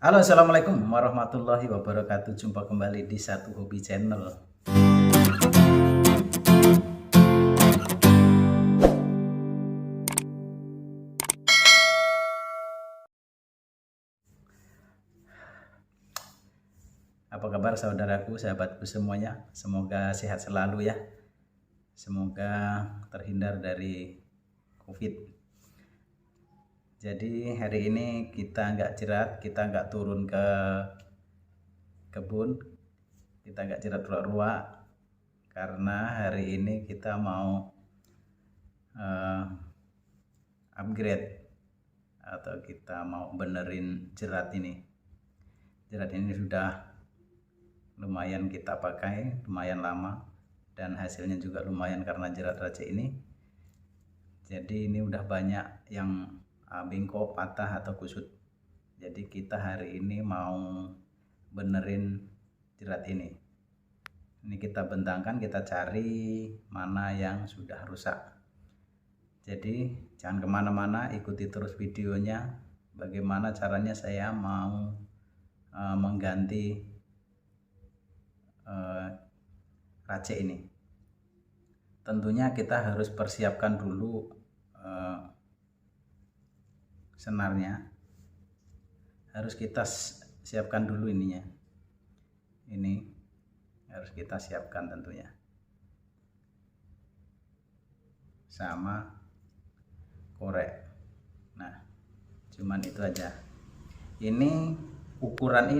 Halo, assalamualaikum warahmatullahi wabarakatuh. Jumpa kembali di Satu Hobi Channel. Apa kabar saudaraku, sahabatku semuanya? Semoga sehat selalu ya. Semoga terhindar dari COVID. Jadi hari ini kita nggak jerat, kita nggak turun ke kebun, kita nggak jerat ruak-ruak, karena hari ini kita mau upgrade atau kita mau benerin jerat ini. Jerat ini sudah lumayan kita pakai, lumayan lama, dan hasilnya juga lumayan karena jerat racik ini. Jadi ini udah banyak yang bengkok, patah atau kusut. Jadi kita hari ini mau benerin jerat ini. Ini kita bentangkan, kita cari mana yang sudah rusak. Jadi jangan kemana-mana, ikuti terus videonya. Bagaimana caranya saya mau mengganti racik ini. Tentunya kita harus persiapkan dulu senarnya. Harus kita siapkan dulu ininya. Ini harus kita siapkan tentunya. Sama korek. Nah, cuman itu aja. Ini ukuran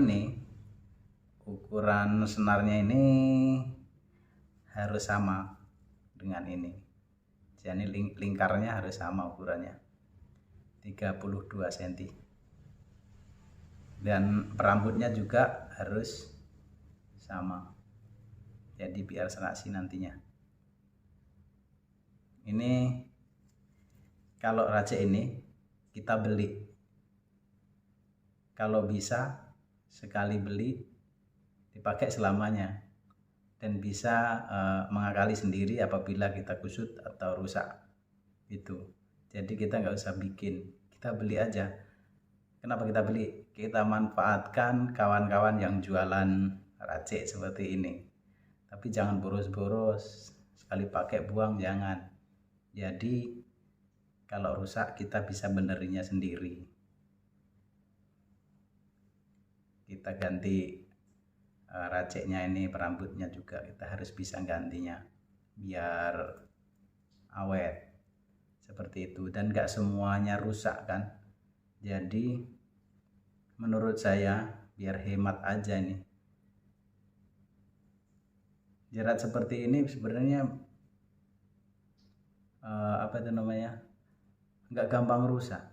senarnya ini harus sama dengan ini. Jadi lingkarnya harus sama ukurannya, 32 cm. Dan perambutnya juga harus sama. Jadi biar serasi nantinya. Ini kalau racik ini kita beli. Kalau bisa sekali beli dipakai selamanya, dan bisa mengakali sendiri apabila kita kusut atau rusak itu. Jadi kita nggak usah bikin, kita beli aja. Kenapa kita beli? Kita manfaatkan kawan-kawan yang jualan racik seperti ini. Tapi jangan boros-boros, sekali pakai buang, jangan. Jadi kalau rusak kita bisa benerinnya sendiri. Kita ganti raciknya ini, perambutnya juga kita harus bisa gantinya biar awet seperti itu, dan gak semuanya rusak kan. Jadi menurut saya biar hemat aja ini, jerat seperti ini sebenarnya nggak gampang rusak,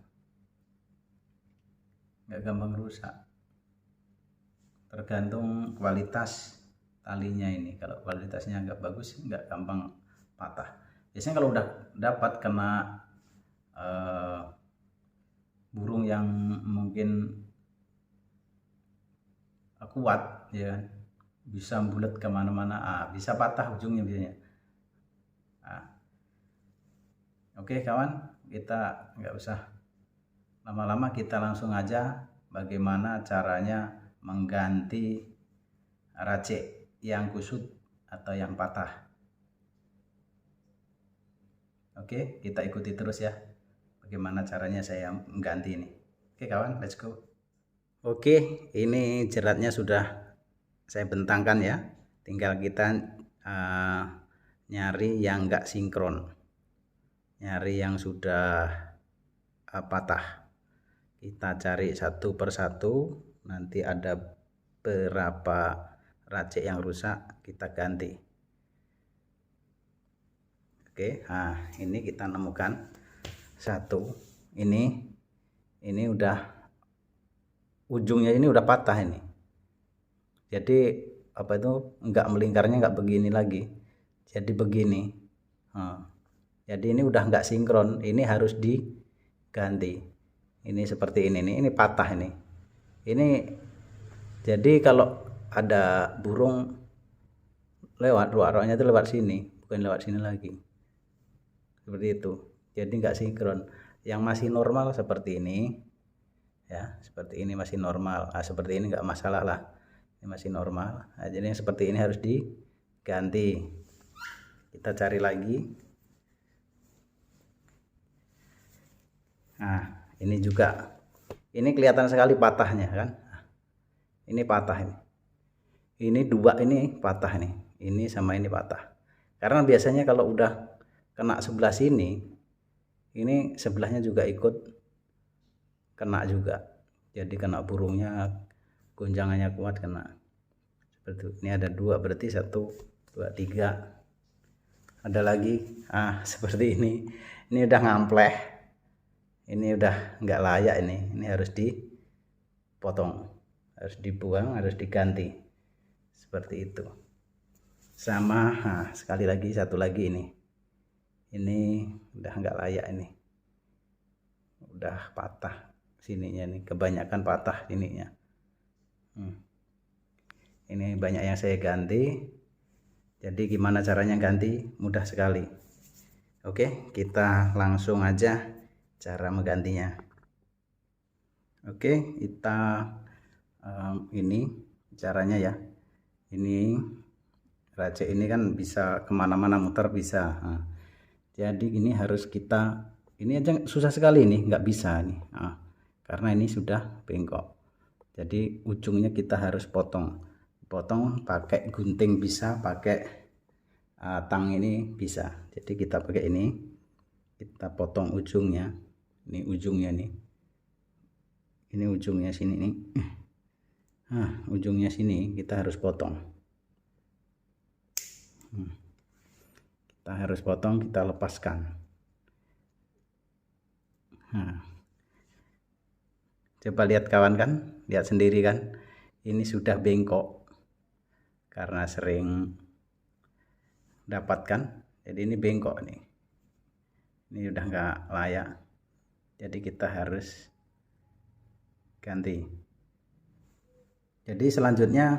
tergantung kualitas talinya ini. Kalau kualitasnya nggak bagus, nggak gampang patah. Biasanya kalau udah dapat kena burung yang mungkin kuat ya, bisa bulat kemana-mana, bisa patah ujungnya biasanya. Oke kawan, kita nggak usah lama-lama, kita langsung aja bagaimana caranya mengganti racik yang kusut atau yang patah. Oke, kita ikuti terus ya bagaimana caranya saya mengganti ini. Oke kawan, let's go. Oke, ini jeratnya sudah saya bentangkan ya. Tinggal kita nyari yang enggak sinkron, nyari yang sudah patah. Kita cari satu persatu, nanti ada berapa racik yang rusak kita ganti. Oke, nah ini kita nemukan satu. Ini udah ujungnya ini udah patah ini. Jadi enggak melingkarnya, enggak begini lagi. Jadi begini. Jadi ini udah enggak sinkron. Ini harus diganti. Ini seperti ini patah ini. Ini jadi kalau ada burung lewat, ruak-ruaknya itu lewat sini, bukan lewat sini lagi. Seperti itu. Jadi enggak sinkron. Yang masih normal seperti ini ya, seperti ini masih normal. Seperti ini nggak masalah lah, ini masih normal. Jadi yang seperti ini harus diganti. Kita cari lagi. Ini juga, ini kelihatan sekali patahnya kan. Ini patah ini dua, ini patah nih, ini sama ini patah. Karena biasanya kalau udah kena sebelah sini, ini sebelahnya juga ikut kena juga. Jadi kena burungnya, gonjangannya kuat, kena. Seperti ini ada dua, berarti 1, 2, 3. Ada lagi, seperti ini. Ini udah ngampleh. Ini udah nggak layak ini harus dipotong, harus dibuang, harus diganti. Seperti itu. Sama, sekali lagi, satu lagi ini udah nggak layak, ini udah patah sininya nih, kebanyakan patah ininya. Ini banyak yang saya ganti. Jadi gimana caranya ganti? Mudah sekali. Oke, kita langsung aja cara menggantinya. Oke, kita ini caranya ya. Ini racik ini kan bisa kemana-mana muter bisa. Jadi ini harus kita, ini aja susah sekali nih, nggak bisa nih, karena ini sudah bengkok. Jadi ujungnya kita harus potong pakai gunting bisa, pakai tang ini bisa. Jadi kita pakai ini, kita potong ujungnya. Ini ujungnya nih, ini ujungnya sini nih. Ujungnya sini kita harus potong. Kita harus potong, kita lepaskan. Coba lihat kawan kan, lihat sendiri kan, ini sudah bengkok karena sering dapatkan. Jadi ini bengkok nih, ini udah nggak layak. Jadi kita harus ganti. Jadi selanjutnya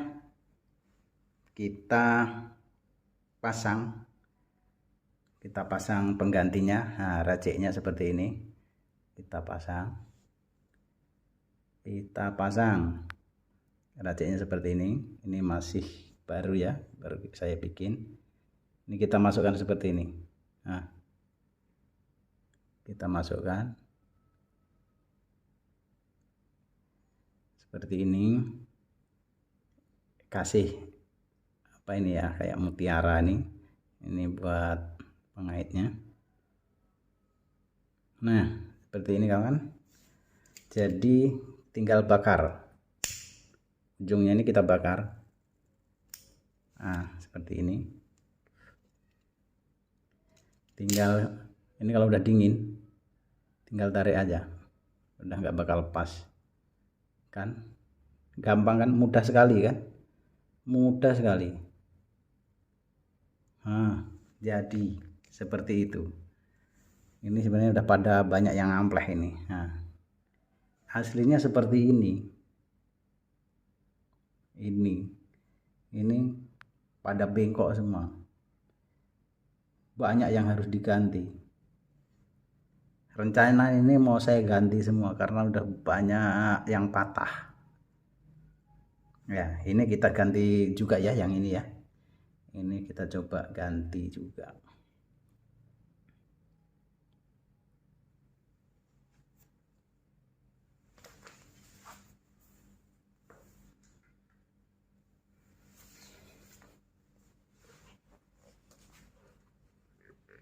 kita pasang penggantinya. Raciknya seperti ini, kita pasang raciknya seperti ini masih baru ya, baru saya bikin. Ini kita masukkan seperti ini. Kita masukkan seperti ini, kasih apa ini ya, kayak mutiara nih, ini buat pengaitnya. Nah seperti ini kawan. Jadi tinggal bakar ujungnya, ini kita bakar. Seperti ini. Tinggal ini kalau udah dingin tinggal tarik aja, udah nggak bakal lepas kan. Gampang kan, mudah sekali kan, mudah sekali. Jadi seperti itu. Ini sebenarnya udah pada banyak yang ampleh ini. Aslinya seperti ini pada bengkok semua, banyak yang harus diganti. Rencana ini mau saya ganti semua karena udah banyak yang patah ya. Ini kita ganti juga ya, yang ini ya, ini kita coba ganti juga.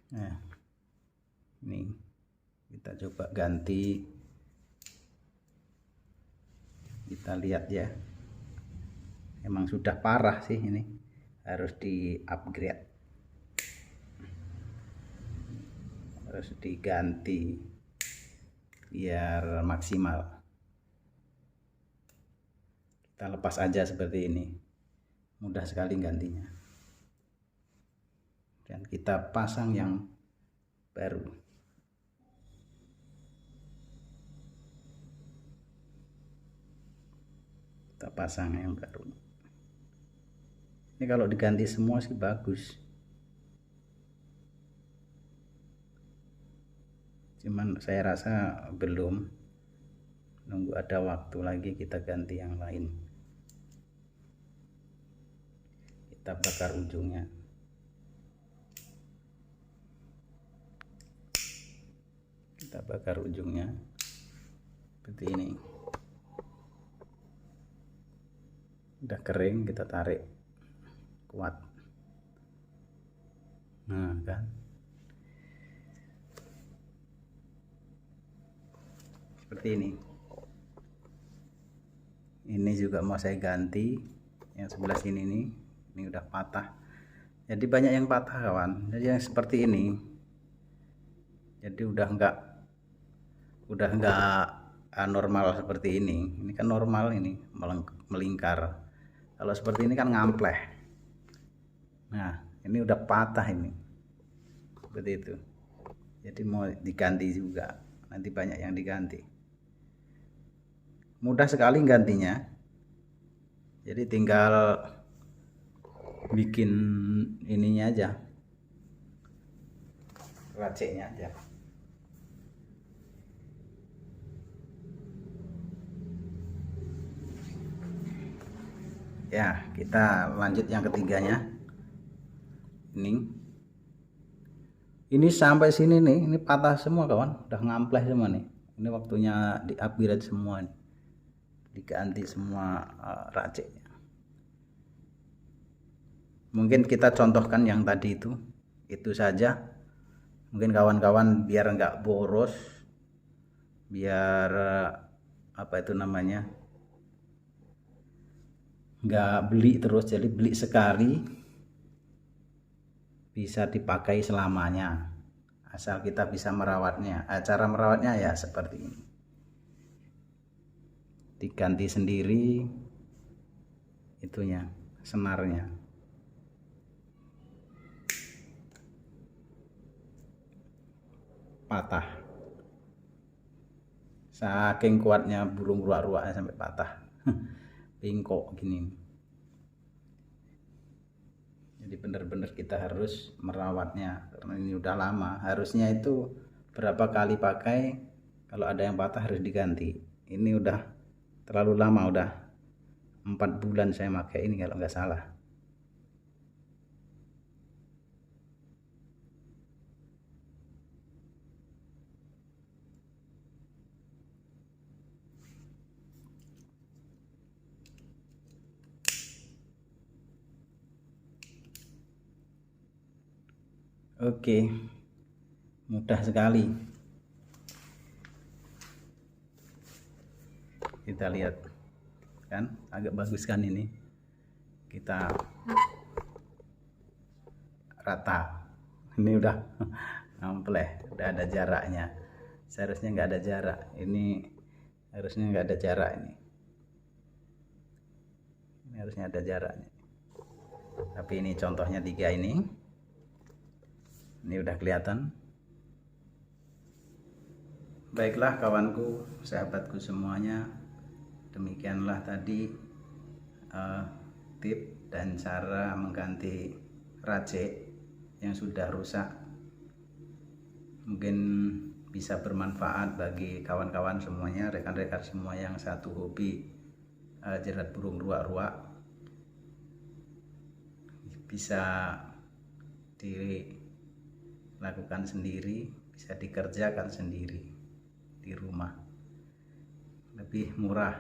Nah ini kita coba ganti, kita lihat ya. Emang sudah parah sih, ini harus di upgrade, harus diganti biar maksimal. Kita lepas aja seperti ini, mudah sekali gantinya. Dan kita pasang yang baru. Kita pasang yang baru. Ini kalau diganti semua sih bagus, cuman saya rasa belum nunggu ada waktu lagi kita ganti yang lain. Kita bakar ujungnya. Kita bakar ujungnya seperti ini. Udah kering, kita tarik kuat. Nah kan, seperti ini. Ini juga mau saya ganti, yang sebelah sini nih, ini udah patah. Jadi banyak yang patah kawan. Jadi yang seperti ini, jadi udah enggak normal seperti ini. Ini kan normal, ini melingkar. Kalau seperti ini kan ngampleh. Nah ini udah patah ini, seperti itu. Jadi mau diganti juga, nanti banyak yang diganti. Mudah sekali gantinya. Jadi tinggal bikin ininya aja, raciknya aja. Ya, kita lanjut yang ketiganya. Ini sampai sini nih, ini patah semua kawan, udah ngampleh semua nih. Ini waktunya di upgrade semua nih, diganti semua raciknya. Mungkin kita contohkan yang tadi itu saja. Mungkin kawan-kawan biar nggak boros, biar apa itu namanya, nggak beli terus, jadi beli sekali bisa dipakai selamanya, asal kita bisa merawatnya. Cara merawatnya ya seperti ini, diganti sendiri itunya, senarnya. Patah, saking kuatnya burung ruak-ruaknya sampai patah. Bengkok gini. Jadi benar-benar kita harus merawatnya, karena ini udah lama. Harusnya itu berapa kali pakai, kalau ada yang patah harus diganti. Ini udah terlalu lama, udah 4 bulan saya pakai ini kalau nggak salah. Oke, mudah sekali. Kita lihat kan, agak bagus kan ini. Kita rata. Ini udah ampleh, udah ada jaraknya. Seharusnya nggak ada jarak. Ini harusnya nggak ada jarak ini. Ini harusnya ada jaraknya. Tapi ini contohnya 3 ini. Ini udah kelihatan. Baiklah kawanku, sahabatku semuanya, demikianlah tadi tip dan cara mengganti racik yang sudah rusak. Mungkin bisa bermanfaat bagi kawan-kawan semuanya, rekan-rekan semua yang satu hobi jerat burung ruak-ruak. Bisa dilakukan sendiri, bisa dikerjakan sendiri di rumah, lebih murah.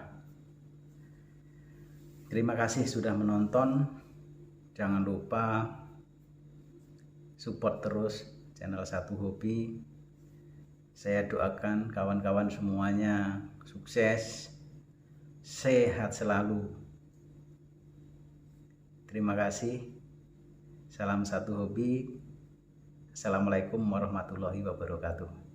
Terima kasih sudah menonton. Jangan lupa support terus channel Satu Hobi. Saya doakan kawan-kawan semuanya sukses, sehat selalu. Terima kasih. Salam Satu Hobi. Assalamualaikum warahmatullahi wabarakatuh.